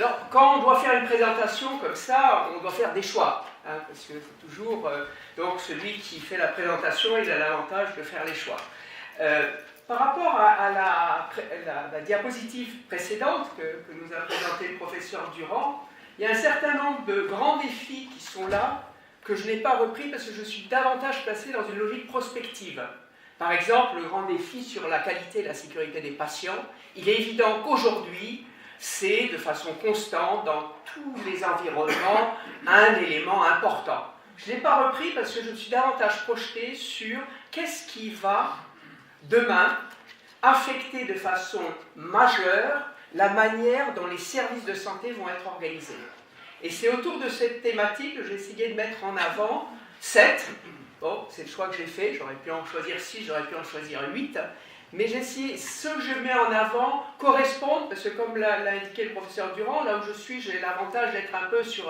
Alors, quand on doit faire une présentation comme ça, on doit faire des choix, hein, parce que c'est toujours... donc, celui qui fait la présentation, il a l'avantage de faire les choix. Par rapport à la diapositive précédente que nous a présentée le professeur Durand, il y a un certain nombre de grands défis qui sont là, que je n'ai pas repris parce que je suis davantage placé dans une logique prospective. Par exemple, le grand défi sur la qualité et la sécurité des patients, il est évident qu'aujourd'hui, c'est de façon constante, dans tous les environnements, un élément important. Je ne l'ai pas repris parce que je me suis davantage projeté sur qu'est-ce qui va, demain, affecter de façon majeure la manière dont les services de santé vont être organisés. Et c'est autour de cette thématique que j'ai essayé de mettre en avant 7. Bon, c'est le choix que j'ai fait, j'aurais pu en choisir 6, j'aurais pu en choisir 8. Mais j'ai essayé, ceux que je mets en avant correspondent, parce que comme l'a indiqué le professeur Durand, là où je suis, j'ai l'avantage d'être un peu sur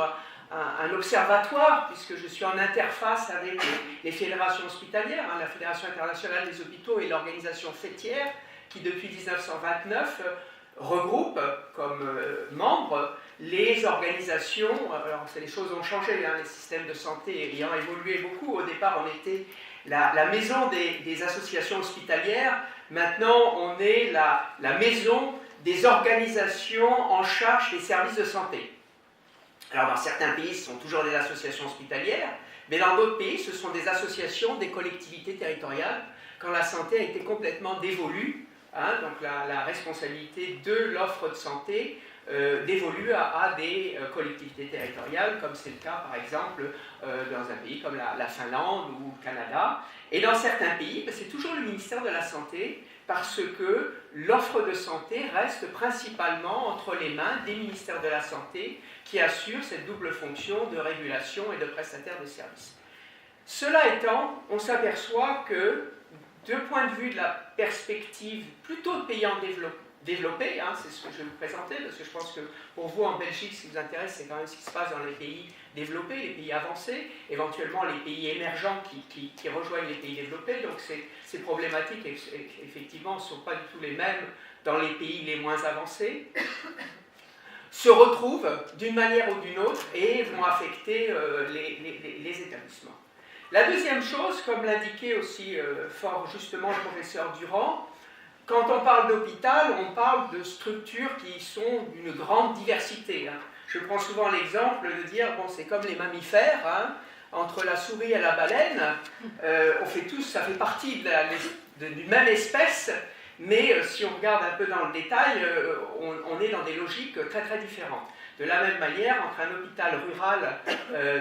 un observatoire, puisque je suis en interface avec les fédérations hospitalières, hein, la Fédération internationale des hôpitaux et l'organisation fêtière, qui depuis 1929 regroupe comme membres les organisations, alors les choses ont changé, hein, les systèmes de santé ayant évolué beaucoup. Au départ, on était la maison des associations hospitalières. Maintenant, on est la maison des organisations en charge des services de santé. Alors, dans certains pays, ce sont toujours des associations hospitalières, mais dans d'autres pays, ce sont des associations des collectivités territoriales, quand la santé a été complètement dévolue, hein, donc la responsabilité de l'offre de santé dévolue à des collectivités territoriales, comme c'est le cas, par exemple, dans un pays comme la Finlande ou le Canada. Et dans certains pays, c'est toujours le ministère de la Santé, parce que l'offre de santé reste principalement entre les mains des ministères de la Santé qui assurent cette double fonction de régulation et de prestataire de services. Cela étant, on s'aperçoit que, de point de vue de la perspective plutôt de pays en développés, hein, c'est ce que je vais vous présenter, parce que je pense que pour vous en Belgique, ce qui vous intéresse, c'est quand même ce qui se passe dans les pays développés, les pays avancés, éventuellement les pays émergents qui rejoignent les pays développés. Donc ces problématiques, effectivement, ne sont pas du tout les mêmes dans les pays les moins avancés, se retrouvent d'une manière ou d'une autre et vont affecter les établissements. La deuxième chose, comme l'indiquait aussi fort justement le professeur Durand, quand on parle d'hôpital, on parle de structures qui sont d'une grande diversité. Hein. Je prends souvent l'exemple de dire, bon, c'est comme les mammifères, hein, entre la souris et la baleine, on fait tous, ça fait partie d'une même espèce, mais si on regarde un peu dans le détail, on est dans des logiques très très différentes. De la même manière, entre un hôpital rural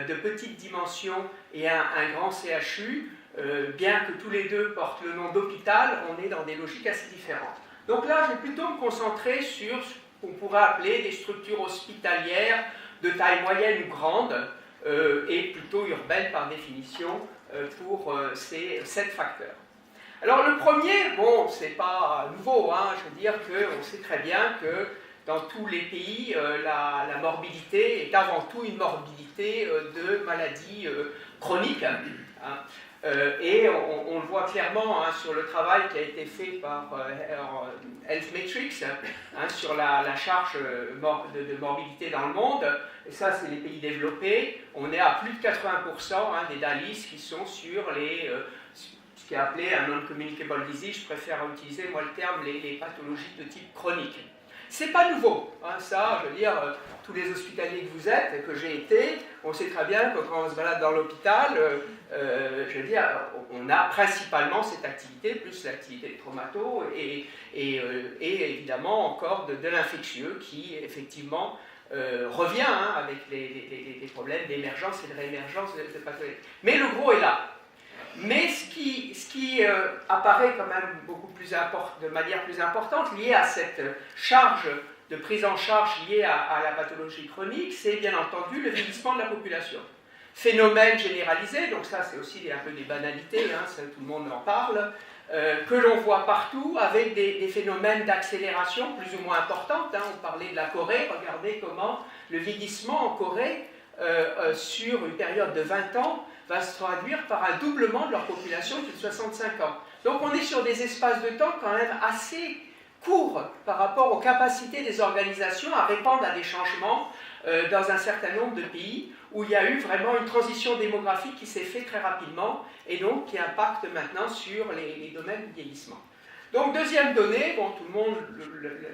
de petite dimension et un grand CHU, bien que tous les deux portent le nom d'hôpital, on est dans des logiques assez différentes. Donc là, je vais plutôt me concentrer sur ce qu'on pourrait appeler des structures hospitalières de taille moyenne ou grande, et plutôt urbaines par définition, pour ces 7 facteurs. Alors le premier, bon, c'est pas nouveau, hein, je veux dire qu'on sait très bien que dans tous les pays, la morbidité est avant tout une morbidité de maladies chroniques. Hein. Et on le voit clairement hein, sur le travail qui a été fait par Health Metrics hein, sur la charge de morbidité dans le monde. Et ça, c'est les pays développés. On est à plus de 80% hein, des DALIS qui sont sur ce qui est appelé un non-communicable disease. Je préfère utiliser moi le terme les pathologies de type chronique. C'est pas nouveau, hein, ça, je veux dire, tous les hospitaliers que vous êtes et que j'ai été, on sait très bien que quand on se balade dans l'hôpital, je veux dire, on a principalement cette activité, plus l'activité de traumato et évidemment encore de l'infectieux qui, effectivement, revient hein, avec les problèmes d'émergence et de réémergence de pathologie. Mais le gros est là. Mais ce qui apparaît quand même de manière plus importante, lié à cette charge de prise en charge liée à la pathologie chronique, c'est bien entendu le vieillissement de la population. Phénomène généralisé, donc ça c'est aussi un peu des banalités, hein, ça, tout le monde en parle, que l'on voit partout avec des phénomènes d'accélération plus ou moins importantes. Hein. On parlait de la Corée, regardez comment le vieillissement en Corée, sur une période de 20 ans, va se traduire par un doublement de leur population qui est de 65 ans. Donc on est sur des espaces de temps quand même assez court par rapport aux capacités des organisations à répondre à des changements dans un certain nombre de pays où il y a eu vraiment une transition démographique qui s'est faite très rapidement et donc qui impacte maintenant sur les domaines du vieillissement. Donc deuxième donnée, bon, tout le monde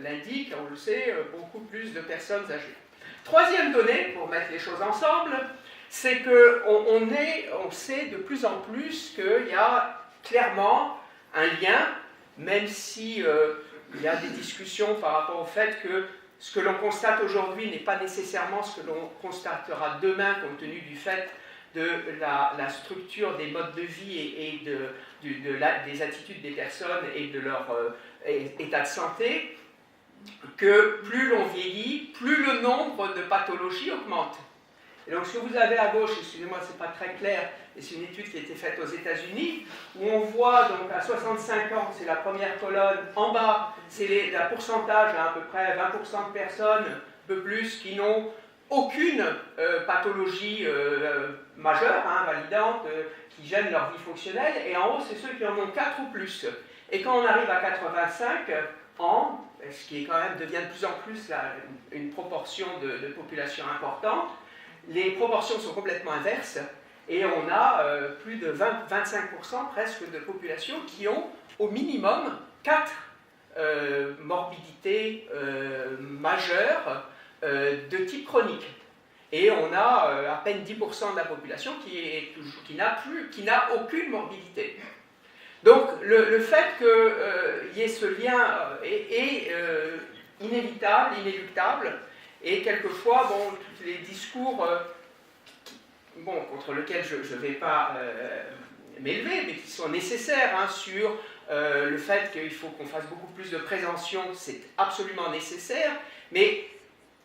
l'indique, on le sait, beaucoup plus de personnes âgées. Troisième donnée, pour mettre les choses ensemble, c'est qu'on sait de plus en plus qu'il y a clairement un lien, même si il y a des discussions par rapport au fait que ce que l'on constate aujourd'hui n'est pas nécessairement ce que l'on constatera demain, compte tenu du fait de la structure des modes de vie et des attitudes des personnes et de leur état de santé, que plus l'on vieillit, plus le nombre de pathologies augmente. Et donc ce que vous avez à gauche, excusez-moi, ce n'est pas très clair, et c'est une étude qui a été faite aux États-Unis, où on voit donc à 65 ans, c'est la première colonne, en bas, c'est le pourcentage, à peu près 20% de personnes, un peu plus, qui n'ont aucune pathologie majeure, invalidante, qui gêne leur vie fonctionnelle, et en haut, c'est ceux qui en ont 4 ou plus. Et quand on arrive à 85 ans, ce qui est quand même devient de plus en plus une proportion de population importante, les proportions sont complètement inverses, et on a plus de 25% presque de population qui ont au minimum 4 morbidités majeures de type chronique. Et on a à peine 10% de la population qui n'a aucune morbidité. Donc le fait qu'il y ait ce lien est inévitable, inéluctable, et quelquefois, bon, tous les discours contre lesquels je ne vais pas m'élever, mais qui sont nécessaires sur le fait qu'il faut qu'on fasse beaucoup plus de prévention, c'est absolument nécessaire, mais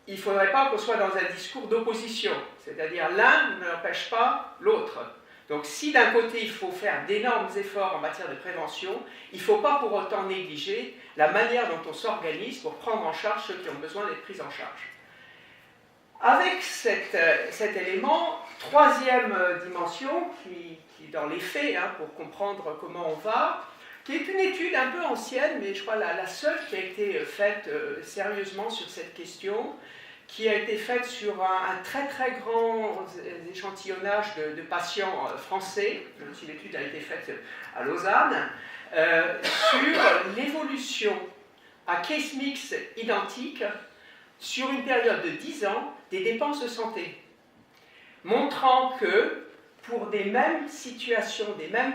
il ne faudrait pas qu'on soit dans un discours d'opposition, c'est-à-dire l'un n'empêche pas l'autre. Donc si d'un côté il faut faire d'énormes efforts en matière de prévention, il ne faut pas pour autant négliger la manière dont on s'organise pour prendre en charge ceux qui ont besoin d'être pris en charge. Avec cet élément, troisième dimension, qui dans les faits, pour comprendre comment on va, qui est une étude un peu ancienne, mais je crois la seule qui a été faite sérieusement sur cette question, qui a été faite sur un très très grand échantillonnage de patients français, même si l'étude a été faite à Lausanne, sur l'évolution à case mix identique sur une période de 10 ans des dépenses de santé, montrant que pour des mêmes situations d'état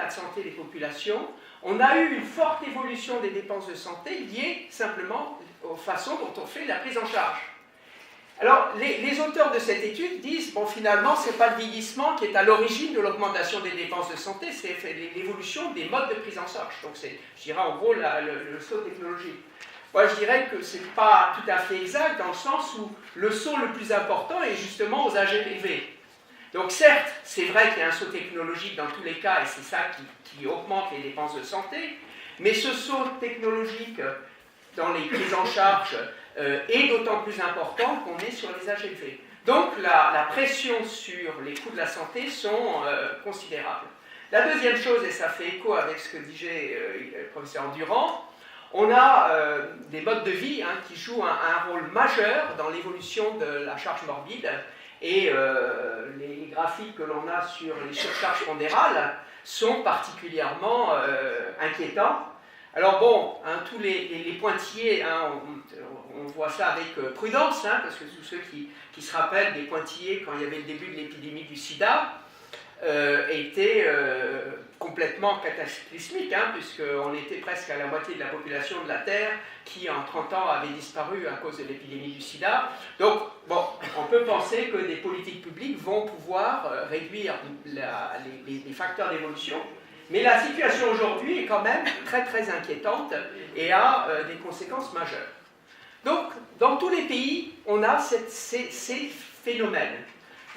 de santé des populations, on a eu une forte évolution des dépenses de santé liées simplement aux façons dont on fait la prise en charge. Alors, les auteurs de cette étude disent, bon, finalement, ce n'est pas le vieillissement qui est à l'origine de l'augmentation des dépenses de santé, c'est l'évolution des modes de prise en charge. Donc, c'est, je dirais, en gros, le saut technologique. Moi, je dirais que ce n'est pas tout à fait exact, dans le sens où le saut le plus important est justement aux âges élevés. Donc, certes, c'est vrai qu'il y a un saut technologique dans tous les cas, et c'est ça qui augmente les dépenses de santé, mais ce saut technologique dans les prises en charge est d'autant plus important qu'on est sur les âges élevés. Donc la pression sur les coûts de la santé sont considérables. La deuxième chose, et ça fait écho avec ce que disait le professeur Durand, on a des modes de vie qui jouent un rôle majeur dans l'évolution de la charge morbide, et les graphiques que l'on a sur les surcharges pondérales sont particulièrement inquiétants. Alors bon, tous les pointillés, on voit ça avec prudence, parce que tous ceux qui se rappellent des pointillés quand il y avait le début de l'épidémie du sida étaient complètement cataclysmiques, puisqu'on était presque à la moitié de la population de la Terre qui en 30 ans avait disparu à cause de l'épidémie du sida. Donc bon, on peut penser que des politiques publiques vont pouvoir réduire les facteurs d'évolution. Mais la situation aujourd'hui est quand même très très inquiétante et a des conséquences majeures. Donc, dans tous les pays, on a ces phénomènes.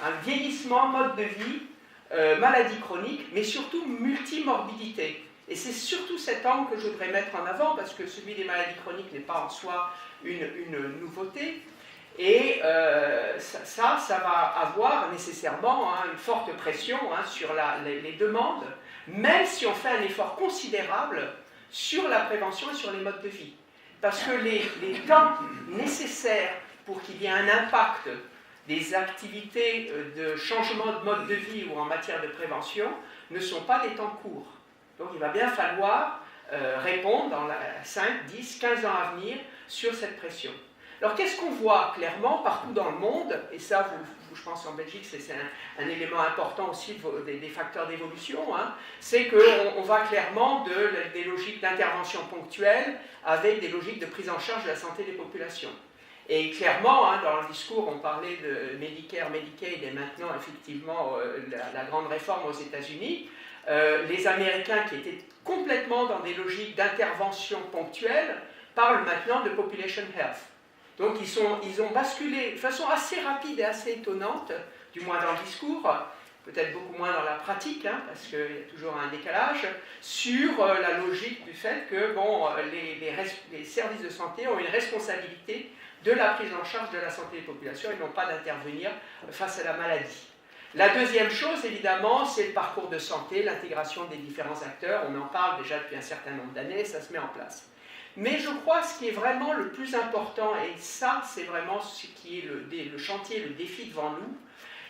Un vieillissement, mode de vie, maladie chronique, mais surtout multimorbidité. Et c'est surtout cet angle que je voudrais mettre en avant, parce que celui des maladies chroniques n'est pas en soi une nouveauté. Et ça va avoir nécessairement une forte pression sur les demandes, même si on fait un effort considérable sur la prévention et sur les modes de vie. Parce que les temps nécessaires pour qu'il y ait un impact des activités de changement de mode de vie ou en matière de prévention ne sont pas des temps courts. Donc il va bien falloir répondre dans 5, 10, 15 ans à venir sur cette pression. Alors qu'est-ce qu'on voit clairement partout dans le monde, et ça je pense en Belgique c'est un élément important aussi des facteurs d'évolution, hein, c'est qu'on va clairement des logiques d'intervention ponctuelle avec des logiques de prise en charge de la santé des populations. Et clairement, hein, dans le discours, on parlait de Medicare, Medicaid et maintenant effectivement la grande réforme aux États-Unis. Les Américains qui étaient complètement dans des logiques d'intervention ponctuelle parlent maintenant de population health. Donc ils ont basculé de façon assez rapide et assez étonnante, du moins dans le discours, peut-être beaucoup moins dans la pratique, hein, parce qu'il y a toujours un décalage, sur la logique du fait que bon, les services de santé ont une responsabilité de la prise en charge de la santé des populations et non pas d'intervenir face à la maladie. La deuxième chose, évidemment, c'est le parcours de santé, l'intégration des différents acteurs. On en parle déjà depuis un certain nombre d'années, ça se met en place. Mais je crois que ce qui est vraiment le plus important, et ça c'est vraiment ce qui est le chantier, le défi devant nous,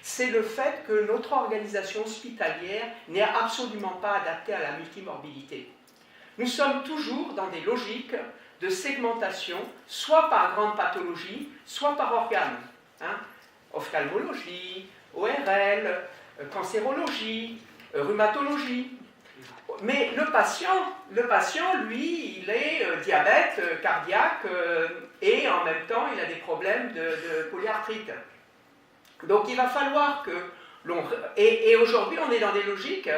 c'est le fait que notre organisation hospitalière n'est absolument pas adaptée à la multimorbidité. Nous sommes toujours dans des logiques de segmentation, soit par grande pathologie, soit par organe. Hein, ophtalmologie, ORL, cancérologie, rhumatologie. Mais le patient, lui, il est diabète cardiaque et en même temps, il a des problèmes de polyarthrite. Donc il va falloir que l'on... Et aujourd'hui, on est dans des logiques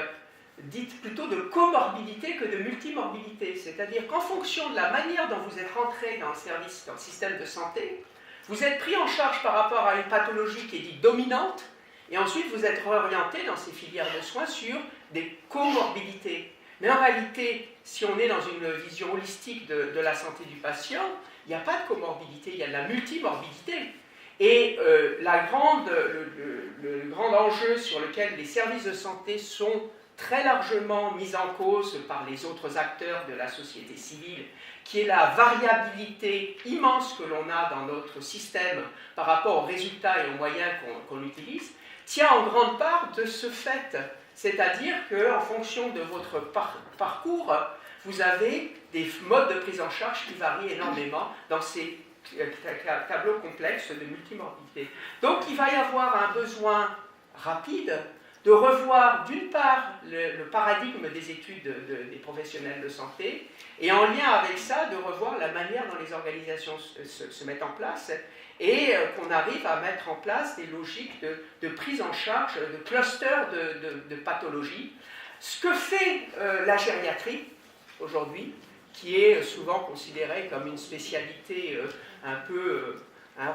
dites plutôt de comorbidité que de multimorbidité. C'est-à-dire qu'en fonction de la manière dont vous êtes rentré dans le système de santé, vous êtes pris en charge par rapport à une pathologie qui est dite dominante, et ensuite vous êtes réorienté dans ces filières de soins sur des comorbidités. Mais en réalité, si on est dans une vision holistique de la santé du patient, il n'y a pas de comorbidité, il y a de la multimorbidité. Et le grand enjeu sur lequel les services de santé sont très largement mis en cause par les autres acteurs de la société civile, qui est la variabilité immense que l'on a dans notre système par rapport aux résultats et aux moyens qu'on utilise, tient en grande part de ce fait. C'est-à-dire qu'en fonction de votre parcours, vous avez des modes de prise en charge qui varient énormément dans ces tableaux complexes de multimorbidité. Donc il va y avoir un besoin rapide de revoir d'une part le paradigme des études des professionnels de santé et en lien avec ça de revoir la manière dont les organisations se mettent en place et qu'on arrive à mettre en place des logiques de prise en charge, de clusters de pathologies. Ce que fait la gériatrie aujourd'hui, qui est souvent considérée comme une spécialité un peu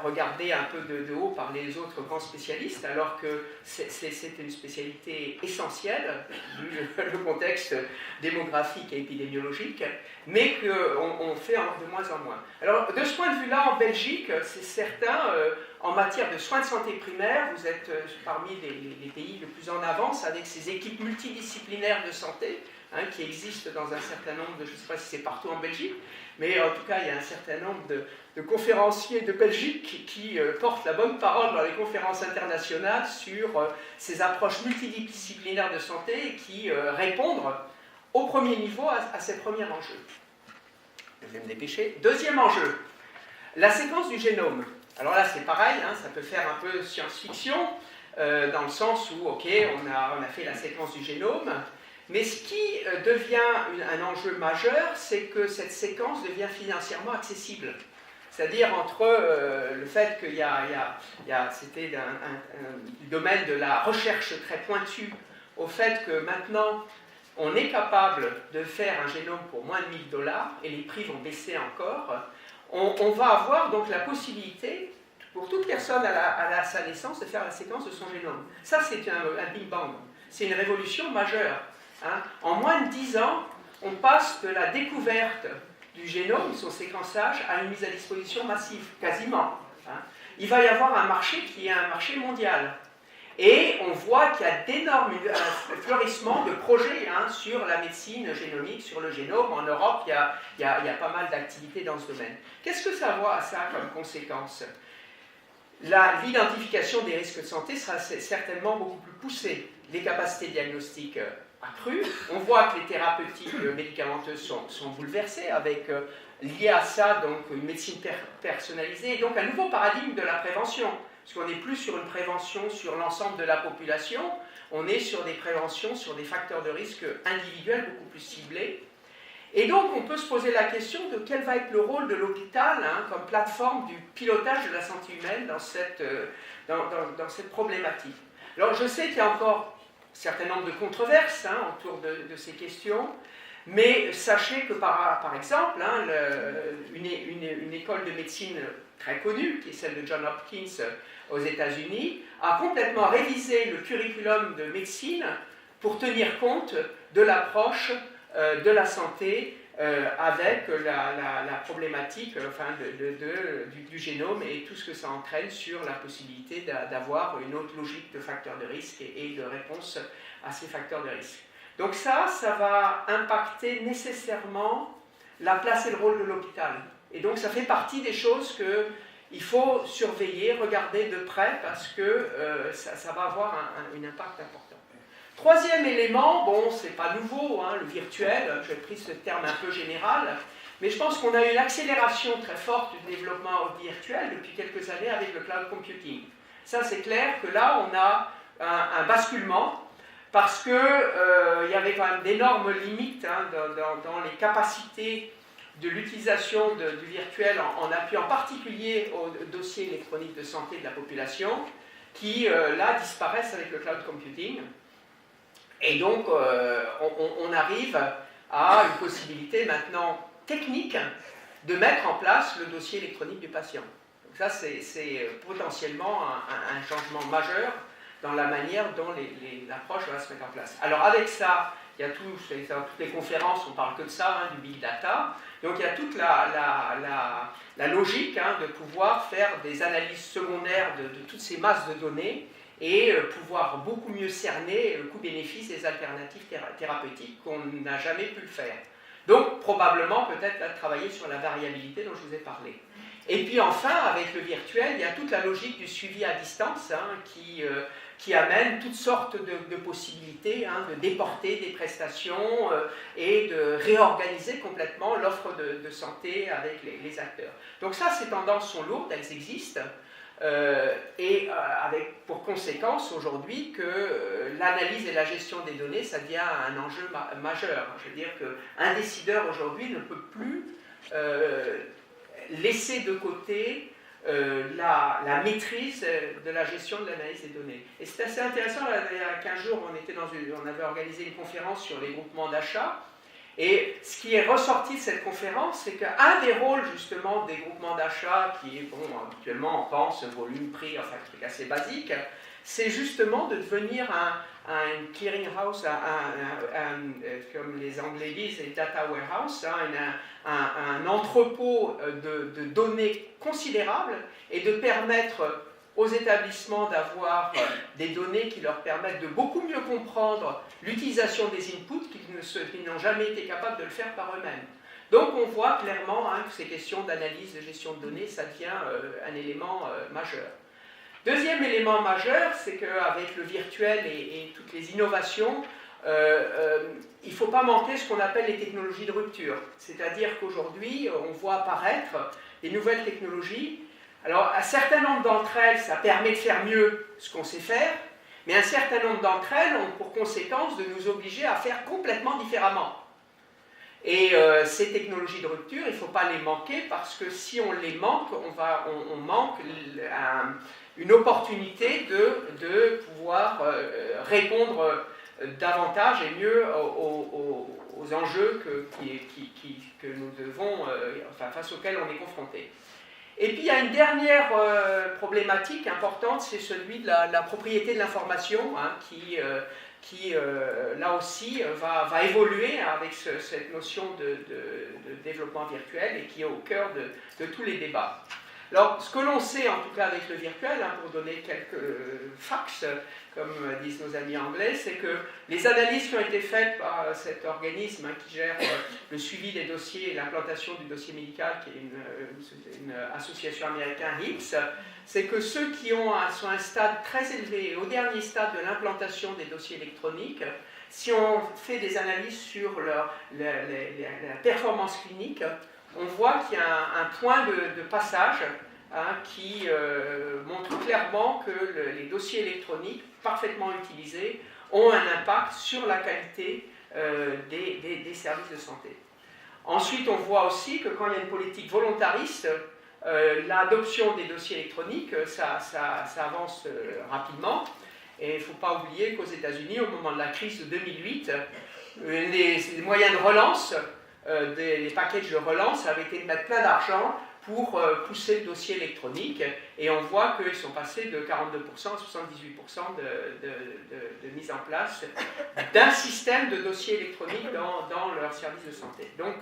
regardée un peu de haut par les autres grands spécialistes, alors que c'est une spécialité essentielle, vu le contexte démographique et épidémiologique, mais qu'on fait de moins en moins. Alors, de ce point de vue-là, en Belgique, c'est certain, en matière de soins de santé primaire, vous êtes parmi les pays les plus en avance avec ces équipes multidisciplinaires de santé, hein, qui existent dans un certain nombre de, je ne sais pas si c'est partout en Belgique, mais en tout cas, il y a un certain nombre de conférenciers de Belgique qui portent la bonne parole dans les conférences internationales sur ces approches multidisciplinaires de santé et qui répondent au premier niveau à ces premiers enjeux. Je vais me dépêcher. Deuxième enjeu, la séquence du génome. Alors là, c'est pareil, hein, ça peut faire un peu science-fiction, dans le sens où, ok, on a fait la séquence du génome, mais ce qui devient un enjeu majeur, c'est que cette séquence devient financièrement accessible. C'est-à-dire entre le fait qu'il c'était du domaine de la recherche très pointue, au fait que maintenant on est capable de faire un génome pour moins de $1000 et les prix vont baisser encore, on va avoir donc la possibilité pour toute personne à sa naissance de faire la séquence de son génome. Ça, c'est un Big Bang, c'est une révolution majeure. Hein. En moins de 10 ans, on passe de la découverte du génome, son séquençage, à une mise à disposition massive, quasiment. Hein. Il va y avoir un marché qui est un marché mondial. Et on voit qu'il y a d'énormes fleurissement de projets sur la médecine génomique, sur le génome. En Europe, il y a pas mal d'activités dans ce domaine. Qu'est-ce que ça a comme conséquence? L'identification des risques de santé sera certainement beaucoup plus poussée. Les capacités diagnostiques accrues. On voit que les thérapeutiques médicamenteuses sont bouleversées avec, lié à ça, donc une médecine personnalisée et donc un nouveau paradigme de la prévention. Parce qu'on n'est plus sur une prévention sur l'ensemble de la population, on est sur des préventions, sur des facteurs de risque individuels beaucoup plus ciblés. Et donc on peut se poser la question de quel va être le rôle de l'hôpital comme plateforme du pilotage de la santé humaine dans cette problématique. Alors je sais qu'il y a encore un certain nombre de controverses autour de ces questions, mais sachez que par exemple, une école de médecine très connue, qui est celle de Johns Hopkins aux États-Unis, a complètement révisé le curriculum de médecine pour tenir compte de l'approche de la santé avec la problématique du génome et tout ce que ça entraîne sur la possibilité d'avoir une autre logique de facteurs de risque et de réponse à ces facteurs de risque. Donc ça va impacter nécessairement la place et le rôle de l'hôpital. Et donc ça fait partie des choses qu'il faut surveiller, regarder de près, parce que ça va avoir un impact important. Troisième élément, bon, c'est pas nouveau, le virtuel, j'ai pris ce terme un peu général, mais je pense qu'on a eu une accélération très forte du développement virtuel depuis quelques années avec le cloud computing. Ça, c'est clair que là, on a un basculement, parce qu'il y avait quand même d'énormes limites dans les capacités de l'utilisation du virtuel en appui en particulier au dossier électronique de santé de la population, qui là disparaissent avec le cloud computing. Et donc on arrive à une possibilité maintenant technique de mettre en place le dossier électronique du patient. Donc ça c'est potentiellement un changement majeur dans la manière dont l'approche va se mettre en place. Alors avec ça, il y a toutes les conférences, on parle que de ça, du big data. Donc il y a toute la logique de pouvoir faire des analyses secondaires de toutes ces masses de données et pouvoir beaucoup mieux cerner le coût-bénéfice des alternatives thérapeutiques qu'on n'a jamais pu le faire. Donc probablement peut-être travailler sur la variabilité dont je vous ai parlé. Et puis enfin, avec le virtuel, il y a toute la logique du suivi à distance qui amène toutes sortes de possibilités de déporter des prestations et de réorganiser complètement l'offre de santé avec les acteurs. Donc ça, ces tendances sont lourdes, elles existent, et avec pour conséquence aujourd'hui que l'analyse et la gestion des données, ça devient un enjeu majeur. Je veux dire qu'un décideur aujourd'hui ne peut plus laisser de côté la maîtrise de la gestion de l'analyse des données. Et c'est assez intéressant, il y a 15 jours, on avait organisé une conférence sur les groupements d'achat, et ce qui est ressorti de cette conférence, c'est qu'un des rôles justement des groupements d'achat, qui est, habituellement on pense volume, prix, enfin un truc assez basique, c'est justement de devenir un clearinghouse, comme les Anglais disent, un data warehouse, un entrepôt de données considérables et de permettre aux établissements d'avoir des données qui leur permettent de beaucoup mieux comprendre l'utilisation des inputs qu'ils n'ont jamais été capables de le faire par eux-mêmes. Donc on voit clairement que ces questions d'analyse, de gestion de données, ça devient un élément majeur. Deuxième élément majeur, c'est qu'avec le virtuel et toutes les innovations, il ne faut pas manquer ce qu'on appelle les technologies de rupture. C'est-à-dire qu'aujourd'hui, on voit apparaître des nouvelles technologies. Alors, un certain nombre d'entre elles, ça permet de faire mieux ce qu'on sait faire, mais un certain nombre d'entre elles ont pour conséquence de nous obliger à faire complètement différemment. Et ces technologies de rupture, il ne faut pas les manquer, parce que si on les manque, on manque une opportunité de pouvoir répondre davantage et mieux aux enjeux que nous devons, face auxquels on est confronté. Et puis il y a une dernière problématique importante, c'est celui de la propriété de l'information, qui là aussi va évoluer avec cette notion de développement virtuel et qui est au cœur de tous les débats. Alors, ce que l'on sait, en tout cas avec le virtuel, hein, pour donner quelques facts, comme disent nos amis anglais, c'est que les analyses qui ont été faites par cet organisme hein, qui gère le suivi des dossiers et l'implantation du dossier médical, qui est une association américaine, HIPS, c'est que ceux qui sont à un stade très élevé, au dernier stade de l'implantation des dossiers électroniques, si on fait des analyses sur la performance clinique, on voit qu'il y a un point de passage hein, qui montre clairement que les dossiers électroniques, parfaitement utilisés, ont un impact sur la qualité des services de santé. Ensuite, on voit aussi que quand il y a une politique volontariste, l'adoption des dossiers électroniques, ça avance rapidement. Et il ne faut pas oublier qu'aux États-Unis, au moment de la crise de 2008, les moyens de relance, les packages de relance avaient été de mettre plein d'argent pour pousser le dossier électronique. Et on voit qu'ils sont passés de 42% à 78% de mise en place d'un système de dossiers électroniques dans leur service de santé. Donc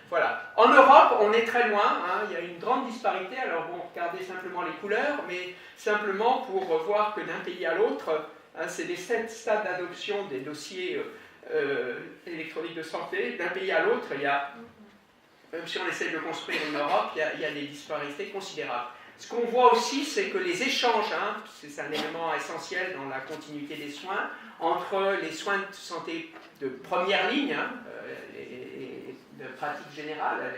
voilà. En Europe, on est très loin, hein, il y a une grande disparité. Alors bon, regardez simplement les couleurs, mais simplement pour voir que d'un pays à l'autre, hein, c'est les 7 stades d'adoption des dossiers électroniques de santé. D'un pays à l'autre, il y a, même si on essaie de construire une Europe, il y a des disparités considérables. Ce qu'on voit aussi, c'est que les échanges, hein, c'est un élément essentiel dans la continuité des soins, entre les soins de santé de première ligne, hein, de pratique générale,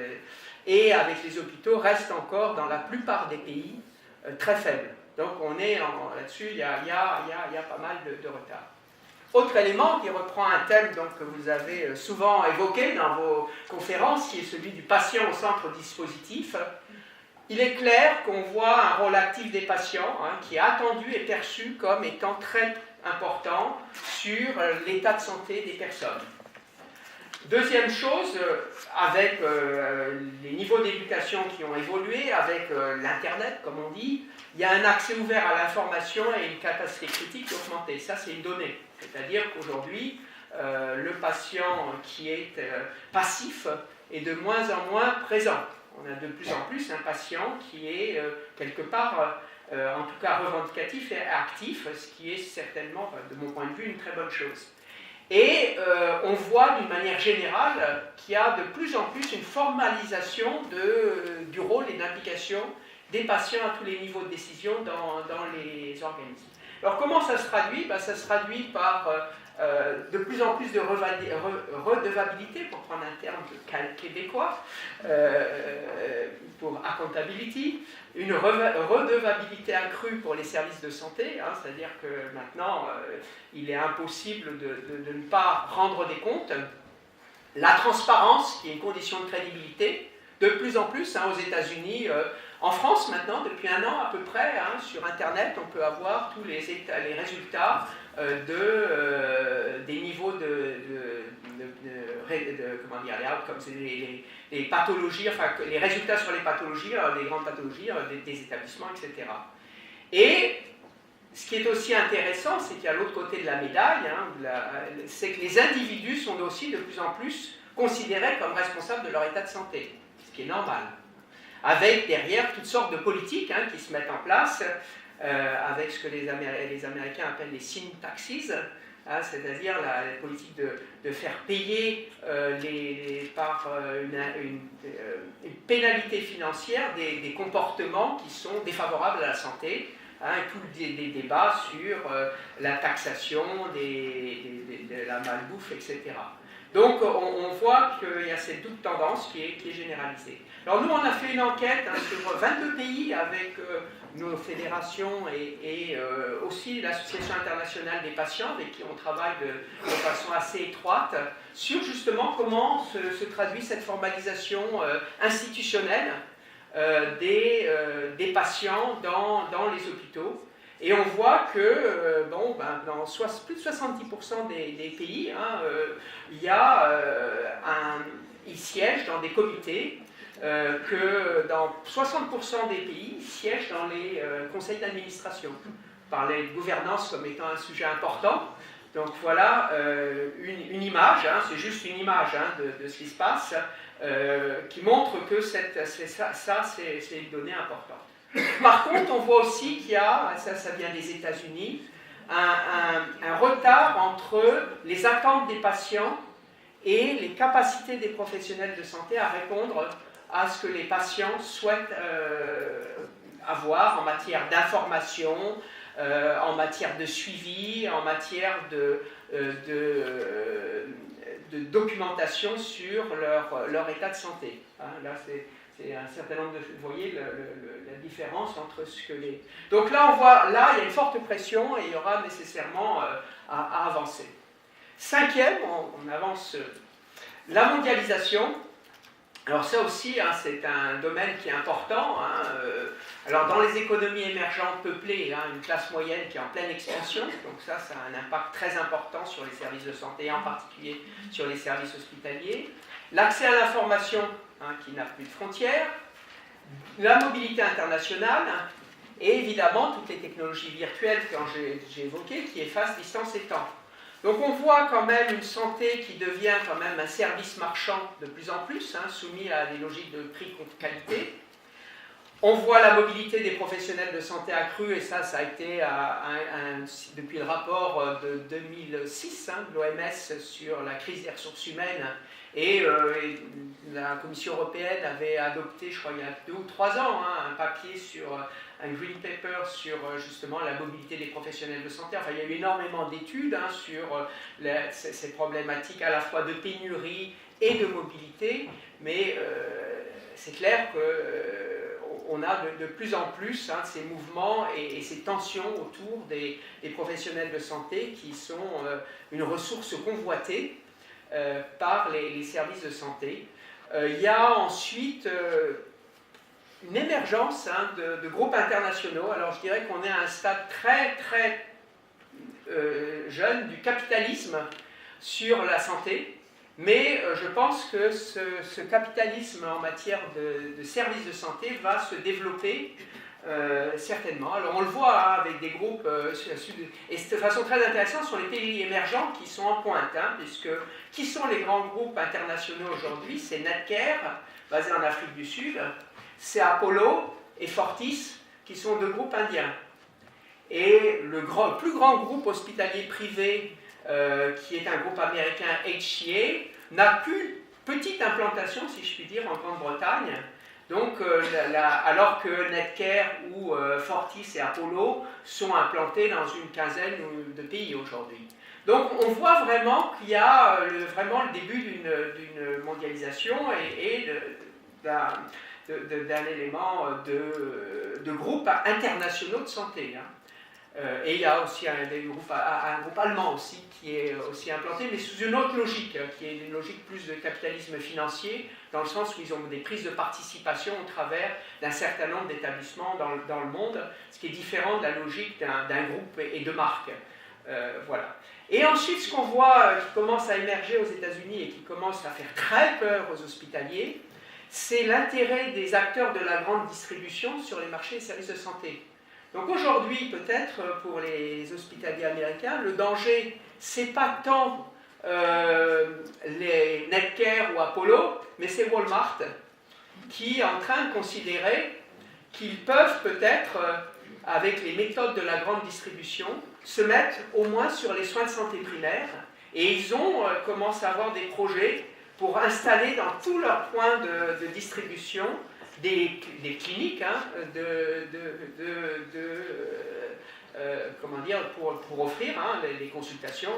et avec les hôpitaux, restent encore dans la plupart des pays très faibles. Donc on est là-dessus, il y a pas mal de retard. Autre élément qui reprend un thème donc, que vous avez souvent évoqué dans vos conférences, qui est celui du patient au centre du dispositif. Il est clair qu'on voit un rôle actif des patients hein, qui est attendu et perçu comme étant très important sur l'état de santé des personnes. Deuxième chose, avec les niveaux d'éducation qui ont évolué, avec l'Internet, comme on dit, il y a un accès ouvert à l'information et une capacité critique augmentée. Ça, c'est une donnée. C'est-à-dire qu'aujourd'hui, le patient qui est passif est de moins en moins présent. On a de plus en plus un patient qui est quelque part, en tout cas revendicatif et actif, ce qui est certainement, de mon point de vue, une très bonne chose. Et on voit d'une manière générale qu'il y a de plus en plus une formalisation du rôle et de l'implication des patients à tous les niveaux de décision dans les organismes. Alors comment ça se traduit ? Ça se traduit par de plus en plus de redevabilité, pour prendre un terme québécois, pour accountability, une redevabilité accrue pour les services de santé, hein, c'est-à-dire que maintenant il est impossible de ne pas rendre des comptes, la transparence qui est une condition de crédibilité, de plus en plus hein, aux États-Unis, en France maintenant, depuis 1 an à peu près, hein, sur Internet, on peut avoir tous les résultats des niveaux comment dire, les outcomes, les pathologies, enfin les résultats sur les pathologies, les grandes pathologies des établissements, etc. Et ce qui est aussi intéressant, c'est qu'à l'autre côté de la médaille, hein, c'est que les individus sont aussi de plus en plus considérés comme responsables de leur état de santé, ce qui est normal. Avec derrière toutes sortes de politiques hein, qui se mettent en place, avec ce que les Américains appellent les sin taxes, hein, c'est-à-dire la politique de faire payer par une pénalité financière des comportements qui sont défavorables à la santé, hein, et tous des débats sur la taxation de la malbouffe, etc. Donc on voit qu'il y a cette double tendance qui est généralisée. Alors nous, on a fait une enquête hein, sur 22 pays avec nos fédérations et aussi l'Association internationale des patients avec qui on travaille de façon assez étroite sur justement comment se traduit cette formalisation institutionnelle des patients dans les hôpitaux. Et on voit que dans plus de 70% des pays, hein, ils siègent dans des comités, que dans 60% des pays, ils siègent dans les conseils d'administration. On parlait de gouvernance comme étant un sujet important. Donc voilà une image, hein, c'est juste une image hein, de ce qui se passe, qui montre que c'est une donnée importante. Par contre, on voit aussi qu'il y a, ça vient des États-Unis, un retard entre les attentes des patients et les capacités des professionnels de santé à répondre à ce que les patients souhaitent avoir en matière d'information, en matière de suivi, en matière de documentation sur leur état de santé. Hein, là, c'est un certain nombre de... Vous voyez la différence entre ce que les... Donc là, on voit, là, il y a une forte pression et il y aura nécessairement à avancer. Cinquième, on avance, la mondialisation. Alors ça aussi, hein, c'est un domaine qui est important. Hein, alors dans les économies émergentes peuplées, hein, une classe moyenne qui est en pleine expansion, donc ça a un impact très important sur les services de santé, en particulier sur les services hospitaliers. L'accès à l'information, hein, qui n'a plus de frontières, la mobilité internationale, hein, et évidemment toutes les technologies virtuelles que j'ai évoquées qui effacent distance et temps. Donc on voit quand même une santé qui devient quand même un service marchand de plus en plus, hein, soumis à des logiques de prix contre qualité. On voit la mobilité des professionnels de santé accrue, et ça a été depuis le rapport de 2006 hein, de l'OMS sur la crise des ressources humaines, et la Commission européenne avait adopté, je crois il y a 2 ou 3 ans, hein, un papier sur... un green paper sur justement la mobilité des professionnels de santé. Enfin, il y a eu énormément d'études hein, sur ces problématiques à la fois de pénurie et de mobilité, mais c'est clair qu'on a de plus en plus hein, ces mouvements et ces tensions autour des professionnels de santé qui sont une ressource convoitée par les services de santé. Il y a ensuite... une émergence hein, de groupes internationaux. Alors je dirais qu'on est à un stade très très jeune du capitalisme sur la santé, mais je pense que ce capitalisme en matière de services de santé va se développer certainement. Alors on le voit hein, avec des groupes, et de façon très intéressante, sur les pays émergents qui sont en pointe, hein, puisque qui sont les grands groupes internationaux aujourd'hui? C'est Netcare, basé en Afrique du Sud, c'est Apollo et Fortis, qui sont 2 groupes indiens. Et le plus grand groupe hospitalier privé, qui est un groupe américain, HCA, n'a qu'une petite implantation, si je puis dire, en Grande-Bretagne. Donc, alors que Netcare ou Fortis et Apollo sont implantés dans une quinzaine de pays aujourd'hui. Donc, on voit vraiment qu'il y a vraiment le début d'une mondialisation et d'un élément de groupes internationaux de santé. Hein. Et il y a aussi un groupe allemand aussi qui est aussi implanté, mais sous une autre logique, qui est une logique plus de capitalisme financier, dans le sens où ils ont des prises de participation au travers d'un certain nombre d'établissements dans le monde, ce qui est différent de la logique d'un groupe et de marques. Voilà. Et ensuite, ce qu'on voit qui commence à émerger aux États-Unis et qui commence à faire très peur aux hospitaliers, c'est l'intérêt des acteurs de la grande distribution sur les marchés et services de santé. Donc aujourd'hui, peut-être pour les hospitaliers américains, le danger, c'est pas tant les Netcare ou Apollo, mais c'est Walmart qui est en train de considérer qu'ils peuvent peut-être, avec les méthodes de la grande distribution, se mettre au moins sur les soins de santé primaires. Et ils ont commencé à avoir des projets pour installer dans tous leurs points de distribution des cliniques hein, comment dire, pour offrir hein, les consultations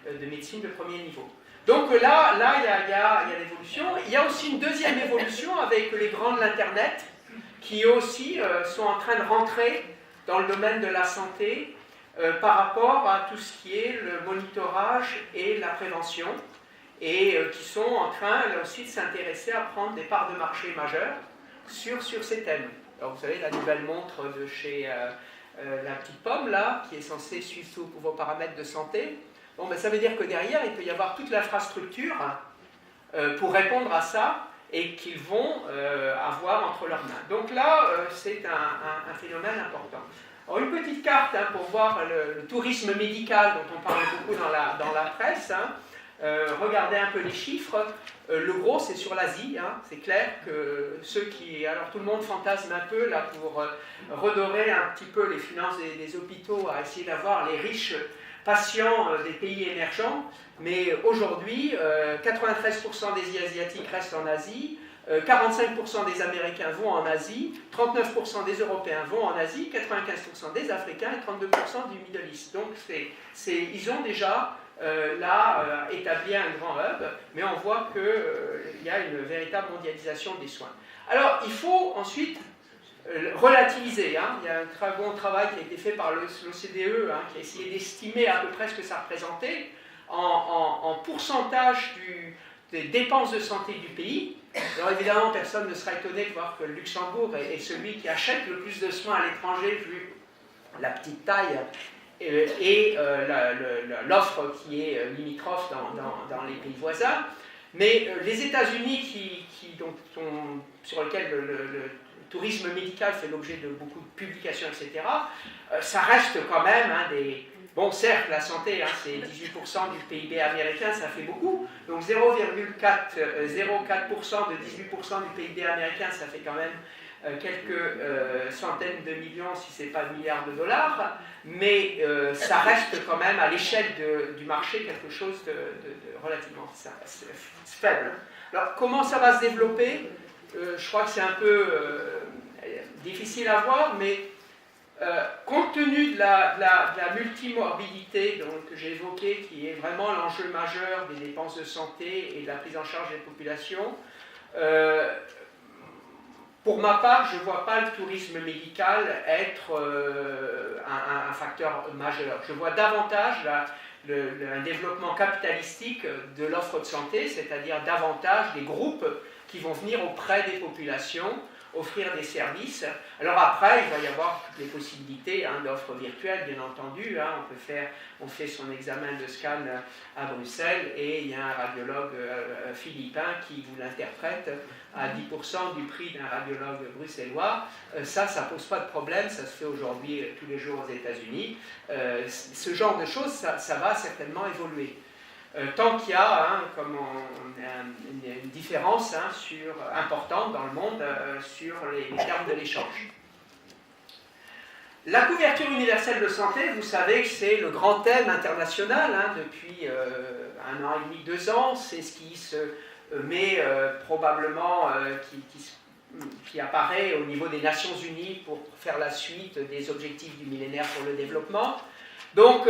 de médecine de premier niveau. Donc là il y a l'évolution. Il y a aussi une deuxième évolution avec les grands de l'Internet qui aussi sont en train de rentrer dans le domaine de la santé par rapport à tout ce qui est le monitorage et la prévention, et qui sont en train là aussi de s'intéresser à prendre des parts de marché majeures sur ces thèmes. Alors vous savez, la nouvelle montre de chez la petite pomme là, qui est censée suivre tous vos paramètres de santé, bon, ben, ça veut dire que derrière, il peut y avoir toute l'infrastructure pour répondre à ça, et qu'ils vont avoir entre leurs mains. Donc là, c'est un phénomène important. Alors, une petite carte hein, pour voir le tourisme médical dont on parle beaucoup dans la presse. Hein. Regardez un peu les chiffres. Le gros, c'est sur l'Asie. Hein. C'est clair que ceux qui... Alors, tout le monde fantasme un peu là, pour redorer un petit peu les finances des hôpitaux, à essayer d'avoir les riches patients des pays émergents. Mais aujourd'hui, 93% des Asiatiques restent en Asie. 45% des Américains vont en Asie, 39% des Européens vont en Asie, 95% des Africains et 32% du Middle East. Donc ils ont déjà établi un grand hub, mais on voit qu'il y a une véritable mondialisation des soins. Alors il faut ensuite relativiser. Hein. Il y a un très bon travail qui a été fait par l'OCDE hein, qui a essayé d'estimer à peu près ce que ça représentait en pourcentage des dépenses de santé du pays. Alors évidemment, personne ne sera étonné de voir que le Luxembourg est celui qui achète le plus de soins à l'étranger, vu la petite taille et l'offre qui est limitrophe dans les pays voisins. Mais les États-Unis, sur lesquels le tourisme médical fait l'objet de beaucoup de publications, etc., ça reste quand même des... Bon, certes, la santé, hein, c'est 18% du PIB américain, ça fait beaucoup. Donc 0,04% de 18% du PIB américain, ça fait quand même quelques centaines de millions, si ce n'est pas milliards de dollars. Mais ça reste quand même, à l'échelle du marché, quelque chose de relativement faible. Alors, comment ça va se développer? Je crois que c'est un peu difficile à voir, mais... compte tenu de la multimorbidité que j'ai évoquée, qui est vraiment l'enjeu majeur des dépenses de santé et de la prise en charge des populations, pour ma part, je ne vois pas le tourisme médical être un facteur majeur. Je vois davantage un développement capitalistique de l'offre de santé, c'est-à-dire davantage des groupes qui vont venir auprès des populations, offrir des services. Alors après, il va y avoir toutes les possibilités hein, d'offres virtuelles, bien entendu. Hein, on fait son examen de scan à Bruxelles et il y a un radiologue philippin qui vous l'interprète à 10% du prix d'un radiologue bruxellois. Ça pose pas de problème, ça se fait aujourd'hui tous les jours aux États-Unis. Ce genre de choses, ça va certainement évoluer. Tant qu'il y a une différence importante dans le monde sur les termes de l'échange. La couverture universelle de santé, vous savez que c'est le grand thème international depuis 1 an et demi, 2 ans. C'est ce qui se met probablement, qui apparaît au niveau des Nations Unies pour faire la suite des objectifs du millénaire pour le développement. Donc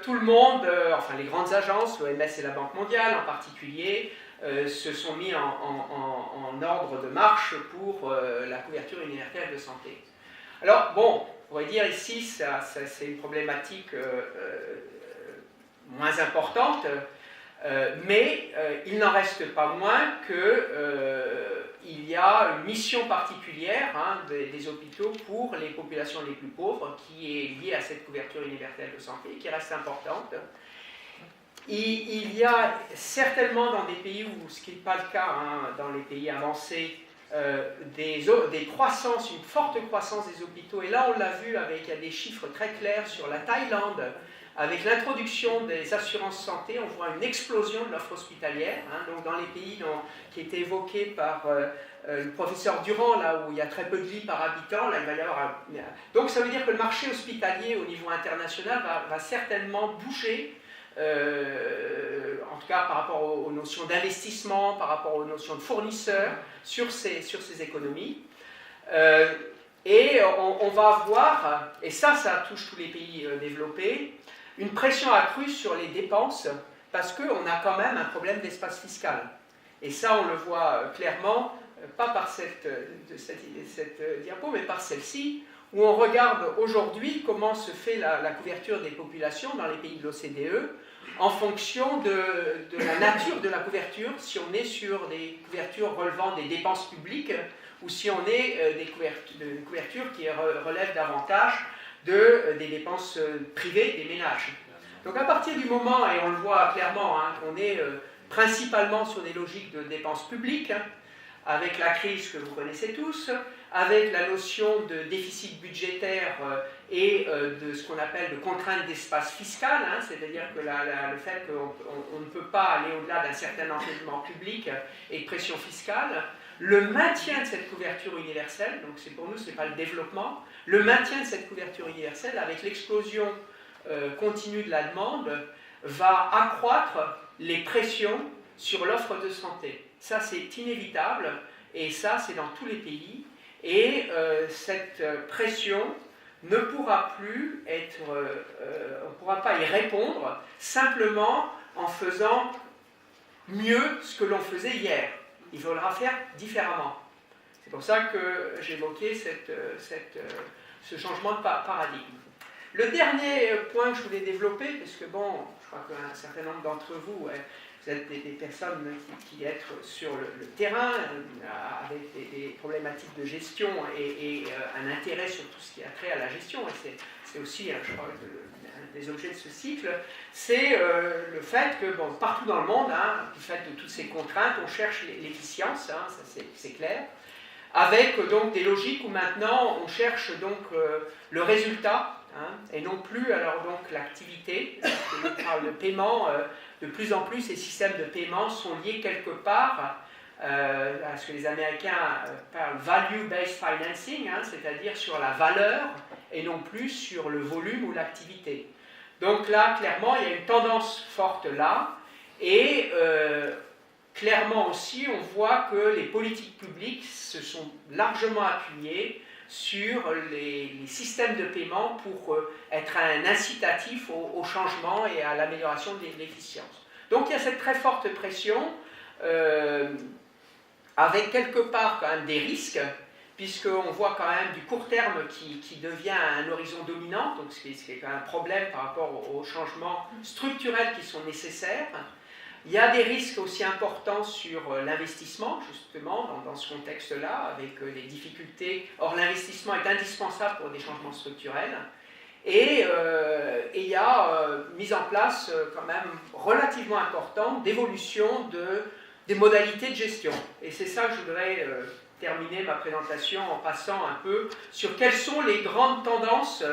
tout le monde, enfin les grandes agences, l'OMS et la Banque mondiale en particulier, se sont mis en ordre de marche pour la couverture universelle de santé. Alors bon, on pourrait dire ici, c'est une problématique moins importante, mais il n'en reste pas moins qu'il y a une mission particulière des hôpitaux pour les populations les plus pauvres qui est liée à cette couverture universelle de santé, qui reste importante. Il y a certainement dans des pays où, ce qui n'est pas le cas dans les pays avancés, des croissances, une forte croissance des hôpitaux. Et là, on l'a vu il y a des chiffres très clairs sur la Thaïlande. Avec l'introduction des assurances santé, on voit une explosion de l'offre hospitalière. Donc dans les pays qui étaient évoqués par le professeur Durand, là où il y a très peu de lits par habitant, là il va y avoir donc ça veut dire que le marché hospitalier au niveau international va certainement bouger, en tout cas par rapport aux notions d'investissement, par rapport aux notions de fournisseurs, sur ces économies. Et on va voir, et ça touche tous les pays développés, une pression accrue sur les dépenses, parce qu'on a quand même un problème d'espace fiscal. Et ça, on le voit clairement, pas par cette diapo, mais par celle-ci, où on regarde aujourd'hui comment se fait la couverture des populations dans les pays de l'OCDE, en fonction de la nature de la couverture, si on est sur des couvertures relevant des dépenses publiques, ou si on est des couvertures qui relèvent davantage des dépenses privées des ménages. Donc à partir du moment, et on le voit clairement, qu'on est principalement sur des logiques de dépenses publiques, avec la crise que vous connaissez tous, avec la notion de déficit budgétaire et de ce qu'on appelle de contrainte d'espace fiscal, hein, c'est-à-dire que le fait qu'on ne peut pas aller au-delà d'un certain endettement public et de pression fiscale, le maintien de cette couverture universelle, donc pour nous ce n'est pas le développement, le maintien de cette couverture universelle avec l'explosion continue de la demande va accroître les pressions sur l'offre de santé. Ça c'est inévitable et ça c'est dans tous les pays et cette pression ne pourra plus être, on ne pourra pas y répondre simplement en faisant mieux ce que l'on faisait hier. Il faudra faire différemment. C'est pour ça que j'évoquais ce changement de paradigme. Le dernier point que je voulais développer, parce que bon, je crois qu'un certain nombre d'entre vous, vous êtes des personnes qui êtes sur le terrain, avec des problématiques de gestion et un intérêt sur tout ce qui a trait à la gestion, et c'est aussi, je crois, un des objets de ce cycle, c'est le fait que bon, partout dans le monde, hein, du fait de toutes ces contraintes, on cherche l'efficience, hein, ça c'est clair, avec donc des logiques où maintenant on cherche donc le résultat, hein, et non plus alors donc l'activité. Le paiement, de plus en plus, ces systèmes de paiement sont liés quelque part à ce que les Américains parlent value-based financing, hein, c'est-à-dire sur la valeur et non plus sur le volume ou l'activité. Donc là, clairement, il y a une tendance forte là, et clairement aussi, on voit que les politiques publiques se sont largement appuyées sur les systèmes de paiement pour être un incitatif au changement et à l'amélioration de l'efficience. Donc il y a cette très forte pression, avec quelque part quand même des risques, puisqu'on voit quand même du court terme qui devient un horizon dominant, donc ce qui est quand même un problème par rapport aux changements structurels qui sont nécessaires. Il y a des risques aussi importants sur l'investissement, justement, dans ce contexte-là, avec des difficultés. Or, l'investissement est indispensable pour des changements structurels. Et il y a mise en place, quand même, relativement importante d'évolution des modalités de gestion. Et c'est ça que je voudrais terminer ma présentation en passant un peu sur quelles sont les grandes tendances,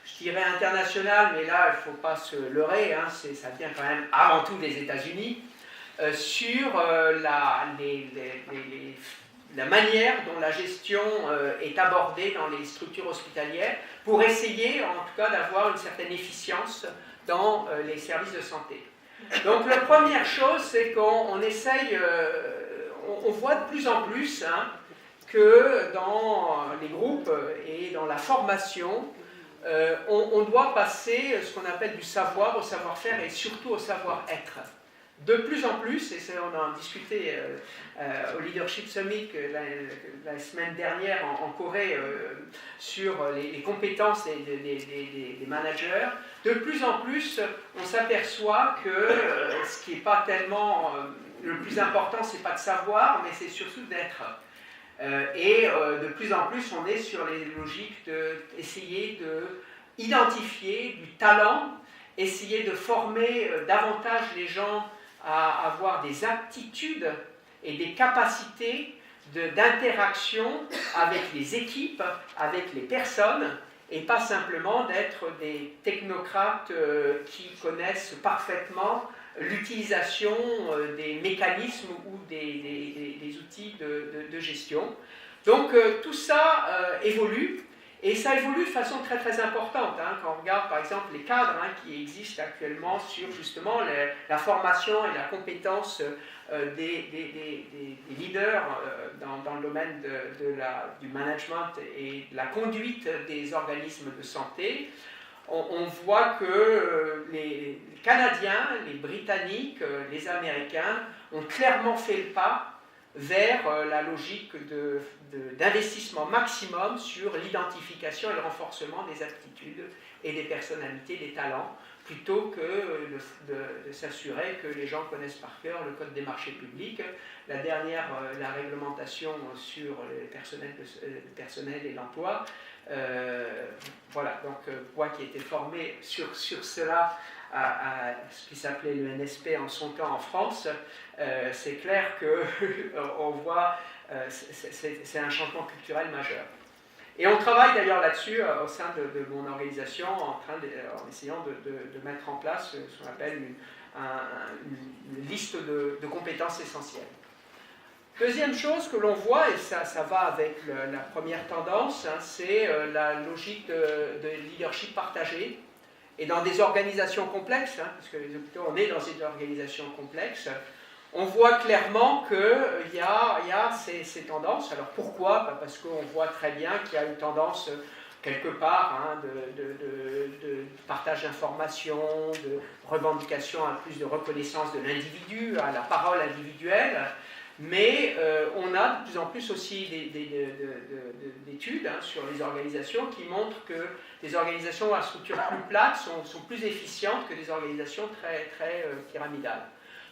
je dirais internationales, mais là, il ne faut pas se leurrer, hein, ça vient quand même avant tout des États-Unis, sur la manière dont la gestion est abordée dans les structures hospitalières pour essayer, en tout cas, d'avoir une certaine efficience dans les services de santé. Donc, la première chose, c'est qu'on essaye, on voit de plus en plus hein, que dans les groupes et dans la formation, on doit passer ce qu'on appelle du savoir au savoir-faire et surtout au savoir-être. De plus en plus, et on en a discuté au Leadership Summit la semaine dernière en Corée sur les compétences des managers, de plus en plus on s'aperçoit que ce qui n'est pas tellement le plus important, c'est pas de savoir, mais c'est surtout d'être. Et de plus en plus on est sur les logiques d'essayer d'identifier du talent, essayer de former davantage les gens à avoir des aptitudes et des capacités d'interaction avec les équipes, avec les personnes, et pas simplement d'être des technocrates qui connaissent parfaitement l'utilisation des mécanismes ou des outils de gestion. Donc tout ça évolue. Et ça évolue de façon très très importante, hein, quand on regarde par exemple les cadres hein, qui existent actuellement sur justement la formation et la compétence des leaders dans le domaine du management et de la conduite des organismes de santé. On voit que les Canadiens, les Britanniques, les Américains ont clairement fait le pas vers la logique d'investissement maximum sur l'identification et le renforcement des aptitudes et des personnalités, des talents, plutôt que de s'assurer que les gens connaissent par cœur le code des marchés publics. La dernière, la réglementation sur le personnel et l'emploi, voilà, donc moi qui ai été formé sur cela à ce qui s'appelait le NSP en son temps en France, c'est clair qu'on voit, c'est un changement culturel majeur. Et on travaille d'ailleurs là-dessus au sein de mon organisation en essayant de mettre en place ce qu'on appelle une liste de compétences essentielles. Deuxième chose que l'on voit, et ça va avec la première tendance, hein, c'est la logique de leadership partagé. Et dans des organisations complexes, hein, parce que les hôpitaux, on est dans des organisations complexes, on voit clairement qu'il y a ces tendances. Alors pourquoi? Parce qu'on voit très bien qu'il y a une tendance quelque part hein, de partage d'informations, de revendication à plus de reconnaissance de l'individu, à la parole individuelle. Mais on a de plus en plus aussi d'études hein, sur les organisations qui montrent que des organisations à structure plus plate sont plus efficientes que des organisations très pyramidales.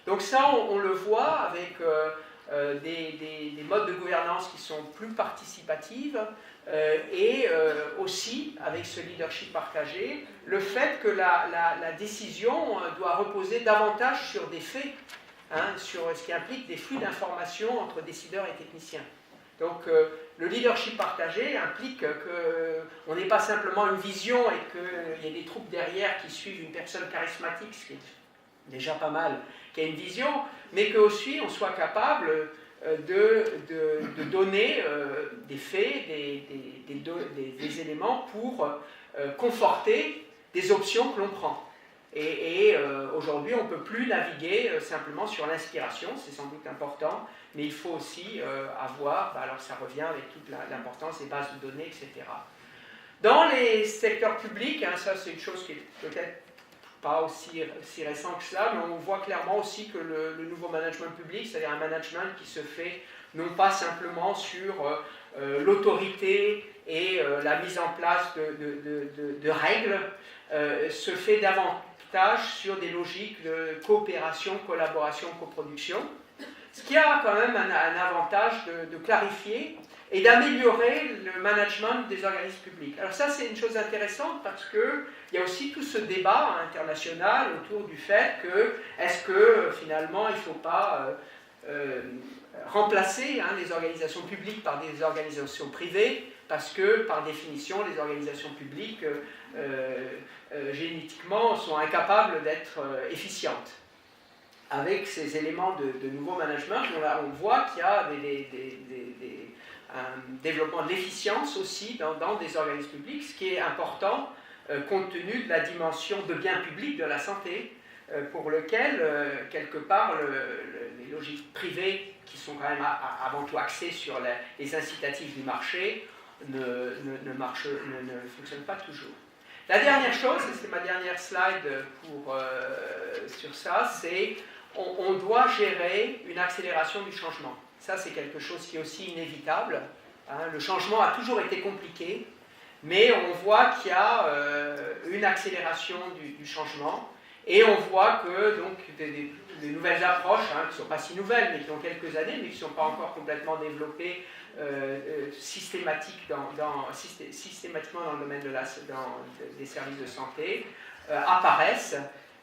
Donc ça, on le voit avec des modes de gouvernance qui sont plus participatives et aussi avec ce leadership partagé, le fait que la décision doit reposer davantage sur des faits, hein, sur ce qui implique des flux d'informations entre décideurs et techniciens. Donc le leadership partagé implique qu'on n'ait pas simplement une vision et qu'il y ait des troupes derrière qui suivent une personne charismatique, ce qui est déjà pas mal, qui a une vision, mais qu'aussi on soit capable de donner des faits, des éléments pour conforter des options que l'on prend. Et aujourd'hui, on ne peut plus naviguer simplement sur l'inspiration, c'est sans doute important, mais il faut aussi avoir, alors ça revient avec toute l'importance des bases de données, etc. Dans les secteurs publics, hein, ça c'est une chose qui est peut-être pas aussi récent que cela, mais on voit clairement aussi que le nouveau management public, c'est-à-dire un management qui se fait non pas simplement sur l'autorité et la mise en place de règles, se fait davantage sur des logiques de coopération, collaboration, coproduction, ce qui a quand même un avantage de clarifier et d'améliorer le management des organismes publics. Alors ça, c'est une chose intéressante parce qu'il y a aussi tout ce débat international autour du fait que, est-ce que finalement, il ne faut pas remplacer hein, les organisations publiques par des organisations privées, parce que, par définition, les organisations publiques, génétiquement, sont incapables d'être efficientes. Avec ces éléments de nouveau management, on voit qu'il y a un développement de l'efficience aussi dans des organismes publics, ce qui est important compte tenu de la dimension de bien public de la santé, pour lequel, quelque part, les logiques privées, qui sont quand même avant tout axées sur les incitatifs du marché, ne fonctionnent pas toujours. La dernière chose, et c'est ma dernière slide sur ça, c'est on doit gérer une accélération du changement. Ça, c'est quelque chose qui est aussi inévitable. Hein. Le changement a toujours été compliqué, mais on voit qu'il y a une accélération du changement, et on voit que donc, des nouvelles approches, hein, qui ne sont pas si nouvelles, mais qui ont quelques années, mais qui ne sont pas encore complètement développées systématiquement dans le domaine des services de santé, apparaissent,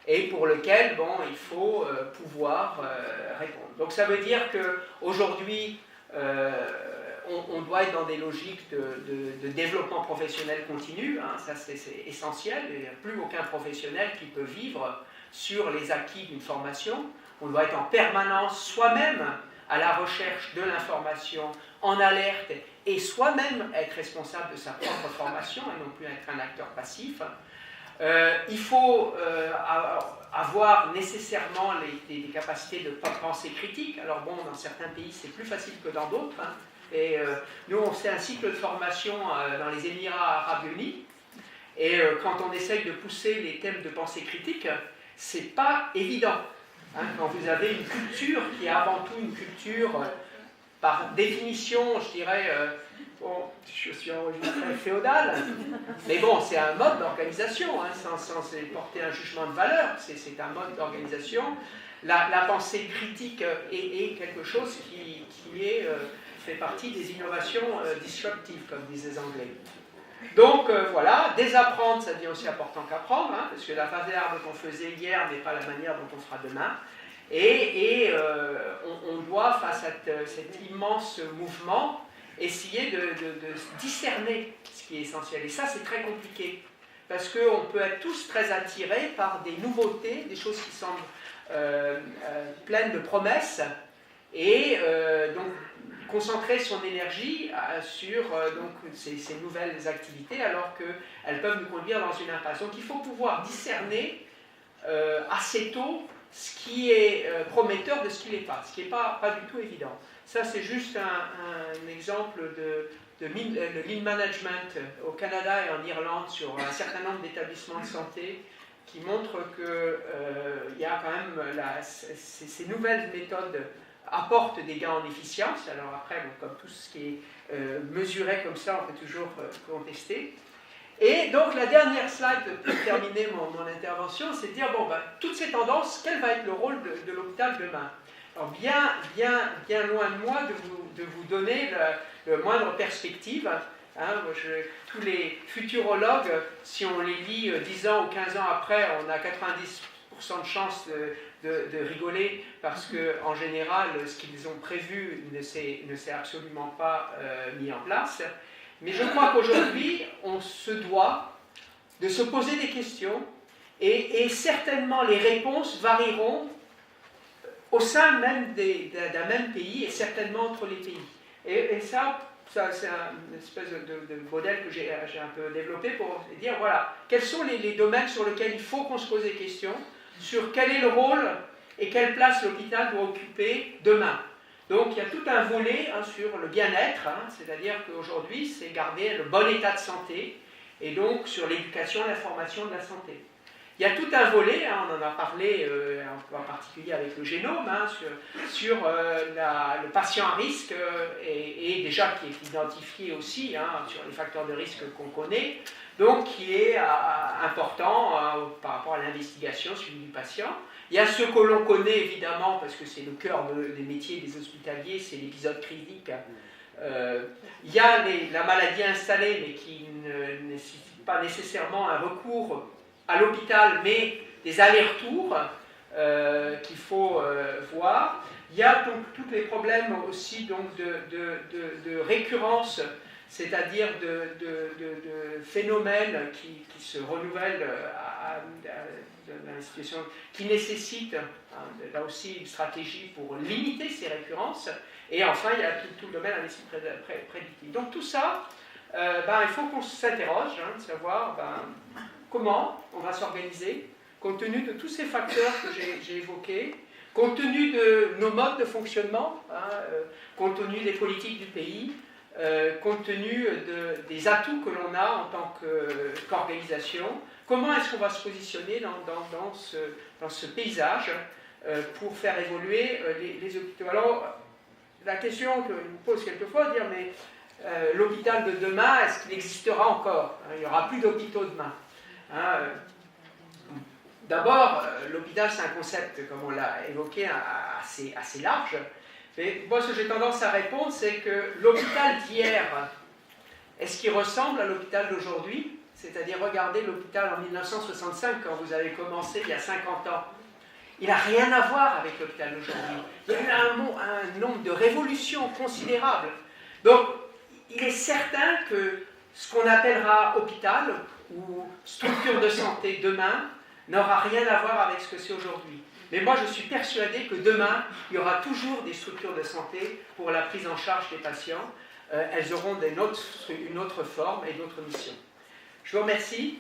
et pour lequel bon, il faut pouvoir répondre. Donc ça veut dire qu'aujourd'hui, on doit être dans des logiques de développement professionnel continu, hein, ça c'est essentiel, il n'y a plus aucun professionnel qui peut vivre sur les acquis d'une formation. On doit être en permanence soi-même à la recherche de l'information, en alerte, et soi-même être responsable de sa propre formation et non plus être un acteur passif. Il faut avoir nécessairement des capacités de pensée critique. Alors bon, dans certains pays c'est plus facile que dans d'autres, hein. Et nous on fait un cycle de formation dans les Émirats Arabes Unis, et quand on essaye de pousser les thèmes de pensée critique, c'est pas évident, hein, quand vous avez une culture qui est avant tout une culture par définition, je dirais, bon, je suis enregistré féodal, mais bon, c'est un mode d'organisation, hein, sans porter un jugement de valeur, c'est un mode d'organisation. La pensée critique est quelque chose qui fait partie des innovations disruptives, comme disent les Anglais. Donc voilà, désapprendre, ça devient aussi important qu'apprendre, hein, parce que la phase d'arbre qu'on faisait hier n'est pas la manière dont on fera demain. Et on doit, face à cet immense mouvement, essayer de discerner ce qui est essentiel. Et ça, c'est très compliqué, parce qu'on peut être tous très attirés par des nouveautés, des choses qui semblent pleines de promesses, et donc concentrer son énergie sur donc, ces nouvelles activités, alors qu'elles peuvent nous conduire dans une impasse. Donc il faut pouvoir discerner assez tôt ce qui est prometteur de ce qui n'est pas, ce qui n'est pas du tout évident. Ça, c'est juste un exemple de lean management au Canada et en Irlande sur un certain nombre d'établissements de santé qui montrent qu'il y a quand même ces nouvelles méthodes apportent des gains en efficience. Alors après, bon, comme tout ce qui est mesuré comme ça, on peut toujours contester. Et donc la dernière slide pour terminer mon intervention, c'est de dire, bon, ben, toutes ces tendances, quel va être le rôle de l'hôpital demain? Alors bien loin de moi de vous donner le moindre perspective. Hein, tous les futurologues, si on les lit 10 ans ou 15 ans après, on a 90% de chances de rigoler parce qu'en général, ce qu'ils ont prévu ne s'est absolument pas mis en place. Mais je crois qu'aujourd'hui, on se doit de se poser des questions et certainement les réponses varieront au sein même d'un même pays et certainement entre les pays. Et ça c'est une espèce de modèle que j'ai un peu développé pour dire, voilà, quels sont les domaines sur lesquels il faut qu'on se pose des questions, sur quel est le rôle et quelle place l'hôpital doit occuper demain. Donc il y a tout un volet sur le bien-être, c'est-à-dire qu'aujourd'hui c'est garder le bon état de santé, et donc sur l'éducation et la formation de la santé. Il y a tout un volet, on en a parlé en particulier avec le génome, sur le patient à risque, et déjà qui est identifié aussi sur les facteurs de risque qu'on connaît, donc qui est important par rapport à l'investigation suivi du patient. Il y a ce que l'on connaît évidemment, parce que c'est le cœur des métiers des hospitaliers, c'est l'épisode critique. Il y a la maladie installée, mais qui ne nécessite pas nécessairement un recours à l'hôpital, mais des allers-retours qu'il faut voir. Il y a donc tous les problèmes aussi donc, de récurrence, c'est-à-dire de phénomènes qui se renouvellent dans la situation, qui nécessitent là aussi une stratégie pour limiter ces récurrences. Et enfin, il y a tout le domaine prédictif. Donc tout ça, il faut qu'on s'interroge, de savoir comment on va s'organiser, compte tenu de tous ces facteurs que j'ai évoqués, compte tenu de nos modes de fonctionnement, compte tenu des politiques du pays, compte tenu des atouts que l'on a en tant qu'organisation, comment est-ce qu'on va se positionner dans ce paysage pour faire évoluer les hôpitaux. Alors, la question que je me pose quelquefois, dire, mais l'hôpital de demain, est-ce qu'il existera encore? Il n'y aura plus d'hôpitaux demain. D'abord, l'hôpital, c'est un concept, comme on l'a évoqué, assez large. Mais moi, ce que j'ai tendance à répondre, c'est que l'hôpital d'hier, est-ce qu'il ressemble à l'hôpital d'aujourd'hui? C'est-à-dire, regardez l'hôpital en 1965, quand vous avez commencé, il y a 50 ans. Il n'a rien à voir avec l'hôpital d'aujourd'hui. Il y a eu un nombre de révolutions considérables. Donc, il est certain que ce qu'on appellera hôpital ou structure de santé demain n'aura rien à voir avec ce que c'est aujourd'hui. Mais moi, je suis persuadé que demain, il y aura toujours des structures de santé pour la prise en charge des patients. Elles auront une autre forme et d'autres missions. Je vous remercie.